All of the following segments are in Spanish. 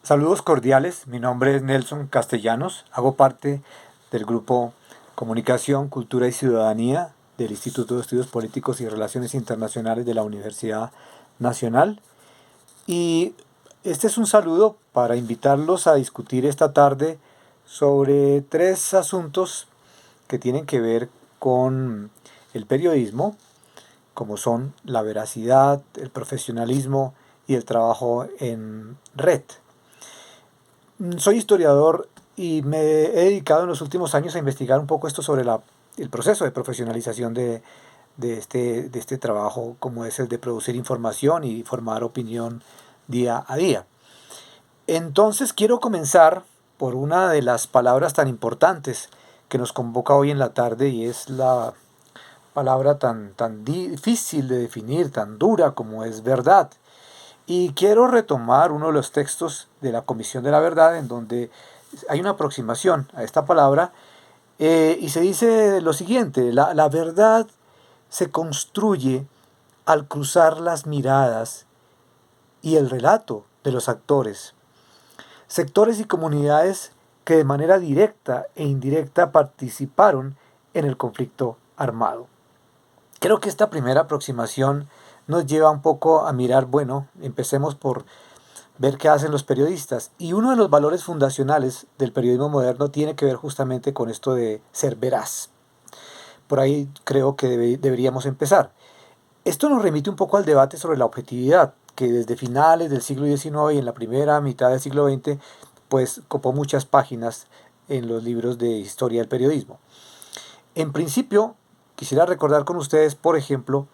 Saludos cordiales, mi nombre es Nelson Castellanos, hago parte del grupo Comunicación, Cultura y Ciudadanía del Instituto de Estudios Políticos y Relaciones Internacionales de la Universidad Nacional y este es un saludo para invitarlos a discutir esta tarde sobre tres asuntos que tienen que ver con el periodismo, como son la veracidad, el profesionalismo y el trabajo en red. Soy historiador y me he dedicado en los últimos años a investigar un poco esto sobre el proceso de profesionalización de este trabajo, como es el de producir información y formar opinión día a día. Entonces quiero comenzar por una de las palabras tan importantes que nos convoca hoy en la tarde y es la palabra tan difícil de definir, tan dura como es verdad. Y quiero retomar uno de los textos de la Comisión de la Verdad en donde hay una aproximación a esta palabra y se dice lo siguiente: la verdad se construye al cruzar las miradas y el relato de los actores, sectores y comunidades que de manera directa e indirecta participaron en el conflicto armado. Creo que esta primera aproximación nos lleva un poco a mirar, bueno, empecemos por ver qué hacen los periodistas. Y uno de los valores fundacionales del periodismo moderno tiene que ver justamente con esto de ser veraz. Por ahí creo que deberíamos empezar. Esto nos remite un poco al debate sobre la objetividad, que desde finales del siglo XIX y en la primera mitad del siglo XX, pues copó muchas páginas en los libros de historia del periodismo. En principio, quisiera recordar con ustedes, por ejemplo,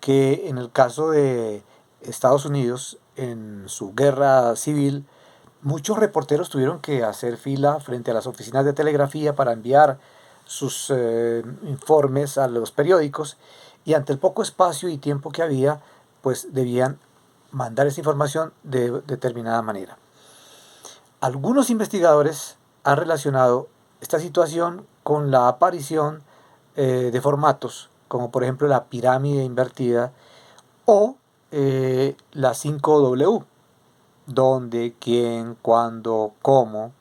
que en el caso de Estados Unidos, en su guerra civil, muchos reporteros tuvieron que hacer fila frente a las oficinas de telegrafía para enviar sus informes a los periódicos y ante el poco espacio y tiempo que había, pues debían mandar esa información de determinada manera. Algunos investigadores han relacionado esta situación con la aparición de formatos, como por ejemplo la pirámide invertida o la 5W, dónde, quién, cuándo, cómo,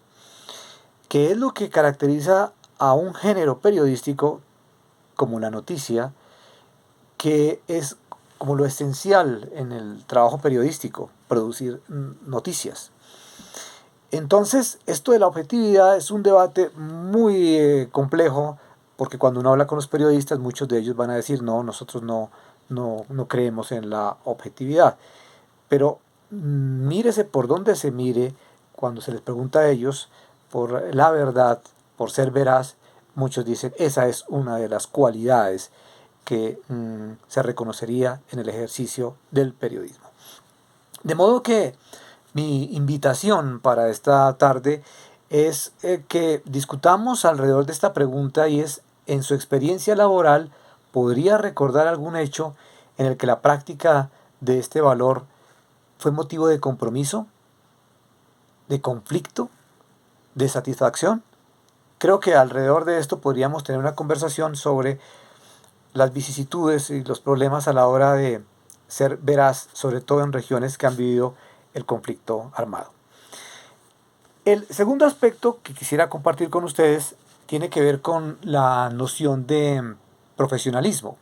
que es lo que caracteriza a un género periodístico como la noticia, que es como lo esencial en el trabajo periodístico, producir noticias. Entonces, esto de la objetividad es un debate muy complejo, porque cuando uno habla con los periodistas, muchos de ellos van a decir, no, nosotros no creemos en la objetividad. Pero mírese por donde se mire, cuando se les pregunta a ellos por la verdad, por ser veraz, muchos dicen, esa es una de las cualidades que se reconocería en el ejercicio del periodismo. De modo que mi invitación para esta tarde es que discutamos alrededor de esta pregunta y es, en su experiencia laboral, ¿podría recordar algún hecho en el que la práctica de este valor fue motivo de compromiso, de conflicto, de satisfacción? Creo que alrededor de esto podríamos tener una conversación sobre las vicisitudes y los problemas a la hora de ser veraz, sobre todo en regiones que han vivido el conflicto armado. El segundo aspecto que quisiera compartir con ustedes tiene que ver con la noción de profesionalismo,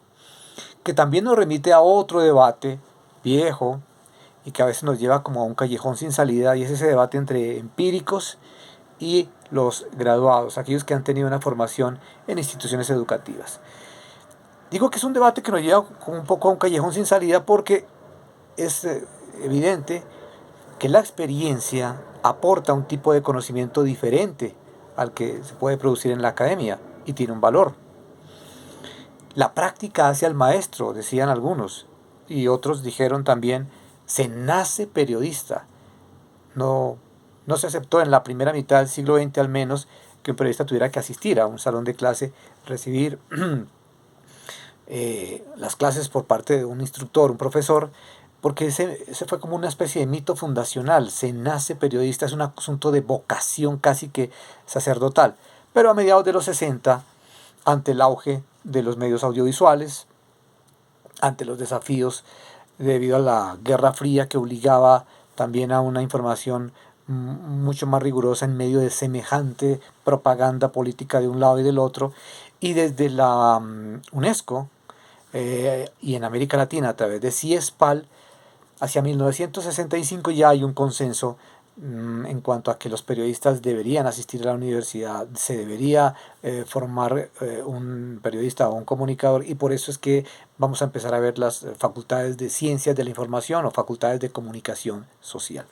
que también nos remite a otro debate viejo y que a veces nos lleva como a un callejón sin salida, y es ese debate entre empíricos y los graduados, aquellos que han tenido una formación en instituciones educativas. Digo que es un debate que nos lleva como un poco a un callejón sin salida porque es evidente que la experiencia aporta un tipo de conocimiento diferente al que se puede producir en la academia y tiene un valor. La práctica hace al maestro, decían algunos, y otros dijeron también, se nace periodista. No se aceptó en la primera mitad del siglo XX al menos que un periodista tuviera que asistir a un salón de clase, recibir las clases por parte de un instructor, un profesor, porque ese fue como una especie de mito fundacional. Se nace periodista, es un asunto de vocación casi que sacerdotal. Pero a mediados de los 60, ante el auge de los medios audiovisuales, ante los desafíos debido a la Guerra Fría que obligaba también a una información mucho más rigurosa en medio de semejante propaganda política de un lado y del otro. Y desde la UNESCO y en América Latina a través de CIESPAL, hacia 1965 ya hay un consenso en cuanto a que los periodistas deberían asistir a la universidad, se debería formar un periodista o un comunicador, y por eso es que vamos a empezar a ver las facultades de ciencias de la información o facultades de comunicación social.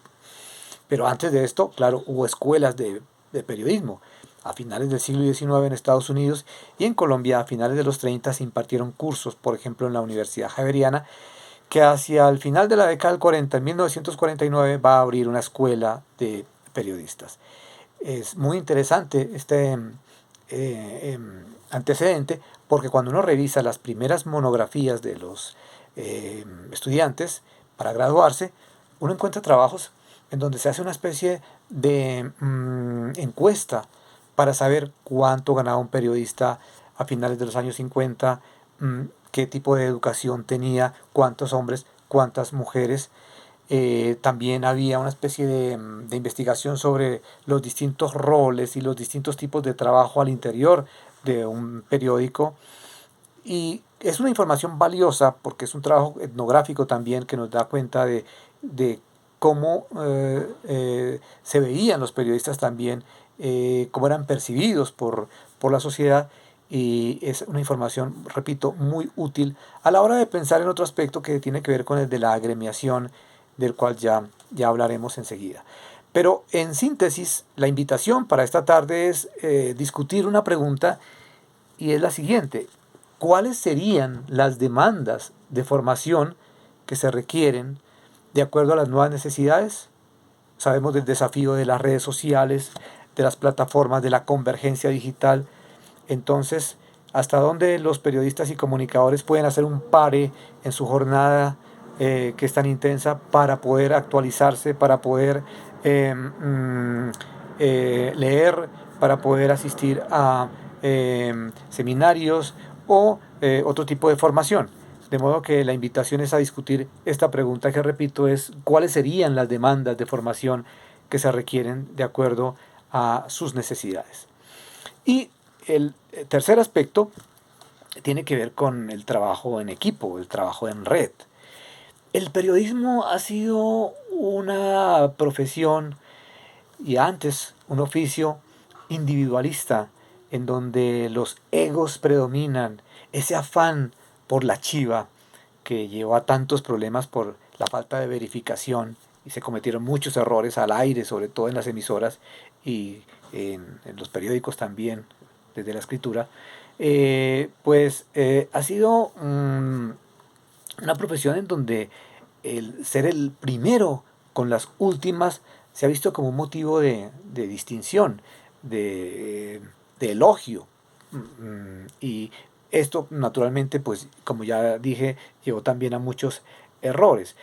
Pero antes de esto, claro, hubo escuelas de periodismo. A finales del siglo XIX en Estados Unidos y en Colombia a finales de los 30 se impartieron cursos, por ejemplo en la Universidad Javeriana, que hacia el final de la década del 40, en 1949, va a abrir una escuela de periodistas. Es muy interesante este antecedente, porque cuando uno revisa las primeras monografías de los estudiantes para graduarse, uno encuentra trabajos en donde se hace una especie de encuesta para saber cuánto ganaba un periodista a finales de los años 50, qué tipo de educación tenía, cuántos hombres, cuántas mujeres. También había una especie de investigación sobre los distintos roles y los distintos tipos de trabajo al interior de un periódico. Y es una información valiosa porque es un trabajo etnográfico también que nos da cuenta de cómo se veían los periodistas también, cómo eran percibidos por la sociedad, y es una información, repito, muy útil a la hora de pensar en otro aspecto que tiene que ver con el de la agremiación, del cual ya hablaremos enseguida. Pero en síntesis, la invitación para esta tarde es discutir una pregunta, y es la siguiente: ¿cuáles serían las demandas de formación que se requieren de acuerdo a las nuevas necesidades? Sabemos del desafío de las redes sociales, de las plataformas, de la convergencia digital. Entonces, ¿hasta dónde los periodistas y comunicadores pueden hacer un pare en su jornada que es tan intensa para poder actualizarse, para poder leer, para poder asistir a seminarios o otro tipo de formación? De modo que la invitación es a discutir esta pregunta que, repito, es ¿cuáles serían las demandas de formación que se requieren de acuerdo a sus necesidades? Y el tercer aspecto tiene que ver con el trabajo en equipo, el trabajo en red. El periodismo ha sido una profesión y antes un oficio individualista, en donde los egos predominan, ese afán por la chiva que llevó a tantos problemas por la falta de verificación, y se cometieron muchos errores al aire, sobre todo en las emisoras y en los periódicos también, desde la escritura. Ha sido una profesión en donde el ser el primero con las últimas se ha visto como un motivo de distinción, de elogio. Y esto naturalmente, pues como ya dije, llevó también a muchos errores.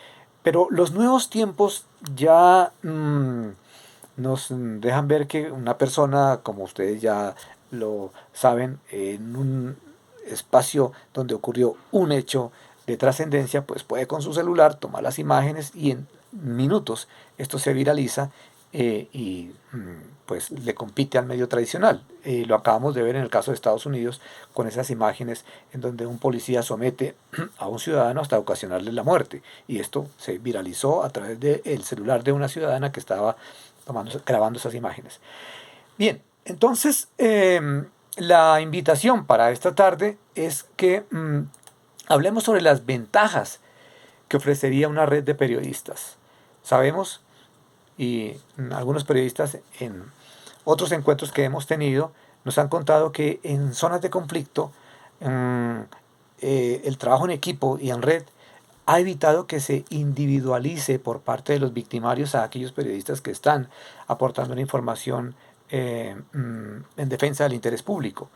Pero los nuevos tiempos ya nos dejan ver que una persona, como ustedes ya lo saben, en un espacio donde ocurrió un hecho de trascendencia, pues puede con su celular tomar las imágenes y en minutos esto se viraliza y pues le compite al medio tradicional. Lo acabamos de ver en el caso de Estados Unidos con esas imágenes en donde un policía somete a un ciudadano hasta ocasionarle la muerte, y esto se viralizó a través del celular de una ciudadana que estaba grabando esas imágenes. Bien, entonces la invitación para esta tarde es que hablemos sobre las ventajas que ofrecería una red de periodistas. Sabemos, y algunos periodistas en otros encuentros que hemos tenido nos han contado que en zonas de conflicto el trabajo en equipo y en red ha evitado que se individualice por parte de los victimarios a aquellos periodistas que están aportando una información en defensa del interés público.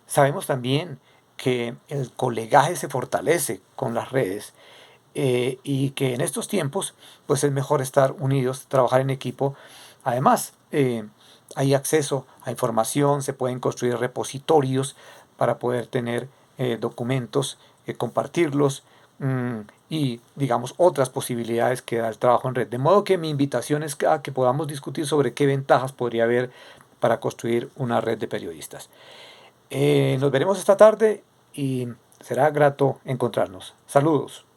Sabemos también que el colegaje se fortalece con las redes, y que en estos tiempos pues es mejor estar unidos, trabajar en equipo. Además, hay acceso a información, se pueden construir repositorios para poder tener documentos, compartirlos, y, digamos, otras posibilidades que da el trabajo en red. De modo que mi invitación es a que podamos discutir sobre qué ventajas podría haber para construir una red de periodistas. Nos veremos esta tarde y será grato encontrarnos. Saludos.